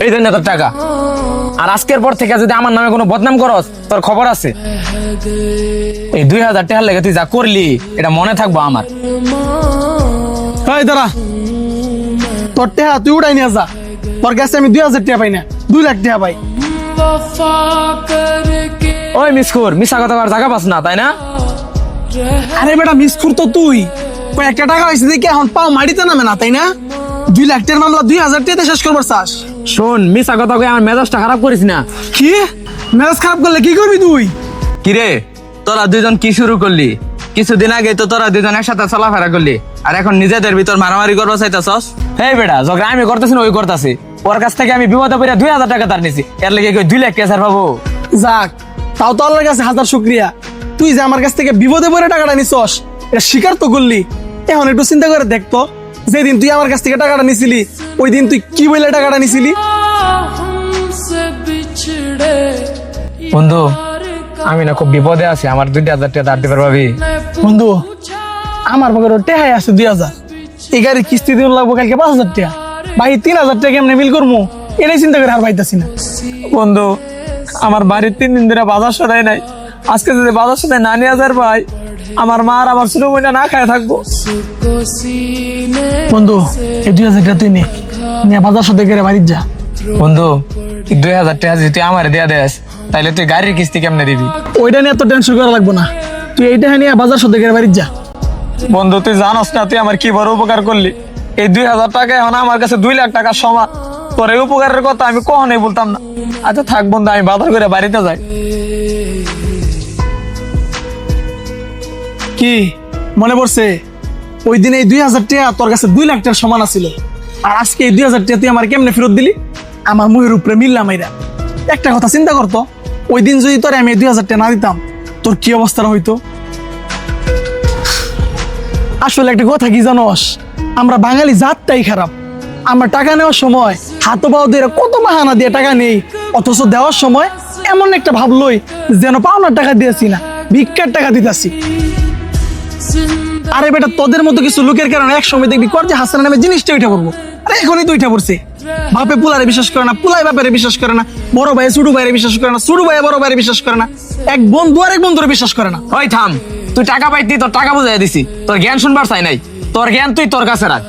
এই দেন তোর টাকা। আর আজকের পর থেকে যদি আমার নামে কোনো বদনাম করস তোর খবর আছে। এই 2000 টাকার লেগে তুই যা করলি এটা মনে থাকবো আমার। এই দাঁড়া, তোর টেহা তুই উড়াই নিয়ে যা। তোর কাছে আমি 2000 টাকা পাই না, 2 লাখ টাকা পাই। ওই মিসকুর মিশা কথা কর জায়গা পাস না তাই না? আরে বেটা মিসফুর তো তুই, কয়েকটা টাকা হয়েছে দেখি এখন পাও মাটিতে নামে না তাই না? 2 লাখ টাকার মামলা 2000 টাকাতে শেষ করবার চাস? শোন মিশা কথা কই আমার মেজাজটা খারাপ করিস না। কি মেজাজ খারাপ করলে কি করবি তুই? কিরে তোরা দুজন কি শুরু করলি? কিছুদিন আগে তো তোরা দুজন একসাথে চলাফেরা করলি, আর এখন নিজেদের ভিতর মারামারি করবো চাইতেছস? এই বেটা ঝগড়া আমি করতেছি না ওই করতেছি। ওর কাছ থেকে আমি বিপদে পড়ে 2000 টাকা তার নিছি, এর লেগে 2 লাখ টাকা স্যার পাবো। যাক, তাও তো আল্লাহর কাছে হাজার শুকরিয়া। তুই যে আমার কাছ থেকে বিপদে পড়ে টাকাটা নিছস এটা স্বীকার তো করলি। এখন একটু চিন্তা করে দেখতো, যেদিন তুই আমার কাছ থেকে টাকাটা নিছিলি ওই দিন তুই কি বলে টাকাটা নিছিলি? বন্ধু আমি না খুব বিপদে আছি, আমার 2000 টাকা ধার দিতে পারবি? বন্ধু আমার পকেটে টেহাই আছে 2000, এই গাড়ির কিস্তি দিন লাগবো কালকে 5000 টাকা। ভাই 3000 টাকা কেমনে মিল করবো এটাই চিন্তা করে আর পাইতাছি না। বন্ধু আমার বাড়ির 3 দিন ধরে বাজার সদাই নাই, আজকে যদি বাজার সদাই না নিয়ে যার ভাই আমার মা আর আমার ছোট বোনটা না খায় থাকবো। বন্ধু এই 2000 টাকা তুই নিয়ে বাজার সাথে করে বাড়ির যা। বন্ধু 2000 টাকা যদি তুই আমার দেয়া দেস তাইলে তুই গাড়ির কিস্তি কেমনে দিবি? ওইটা নিয়ে এত টেনশন করা লাগবো না, তুই এইটা নিয়ে বাজার সাথে করে বাড়ির যা। বন্ধু তুই জানোস না তুই আমার কি বড় উপকার করলি। এই 2000 টাকা এখন আমার কাছে 2 লাখ টাকার সমান। তোর এই উপকারের কথা আমি কখনোই বলতাম না। আচ্ছা থাক বন্ধু আমি বাজার করে বাড়িতে যাই। কি মনে পড়ছে ওই দিন এই 2000 টাকা তোর কাছে 2 লাখ টাকার সমান আছিল, আর আজকে এই 2000 টাকা তুই আমার কেমনে ফেরত দিলি? আমার মুখের উপরে মিললাম এরা। একটা কথা চিন্তা করতো, ওই দিন যদি তোরে আমি 2000 টাকা না দিতাম তোর কি অবস্থাটা হইতো? আসলে একটা কথা কি জানোস, আমরা বাঙালি জাতটাই খারাপ। আমরা টাকা নেওয়ার সময় হাত পাও দিয়ে কত বাহানা দিয়ে টাকা নেই, অথচ দেওয়ার সময় এমন একটা ভাবলই যেন পাওনার টাকা দিয়েছি না, ভিক্ষার টাকা দিতেছি। আরে বেটা তোদের মতো কিছু লোকের কারণে এক সময় দেখবি কর যে হাসান নামে জিনিসটা উঠা পড়বো। আরে এখনই তো উঠা পড়ছে। বাপে পুলারে বিশ্বাস করে না, পুলাই বাপেরে বিশ্বাস করে না, বড় ভাই ছোট ভাইরে বিশ্বাস করে না, ছোট ভাই বড় ভাইরে বিশ্বাস করে না, এক বন্ধু আর এক বন্ধুরে বিশ্বাস করে না। ওই থাম, তুই টাকা পাইতি তোর টাকা বুঝাই দিছি, তোর জ্ঞান শুনবার চাই নাই। তোর জ্ঞান তুই তোর কাছে রাখ।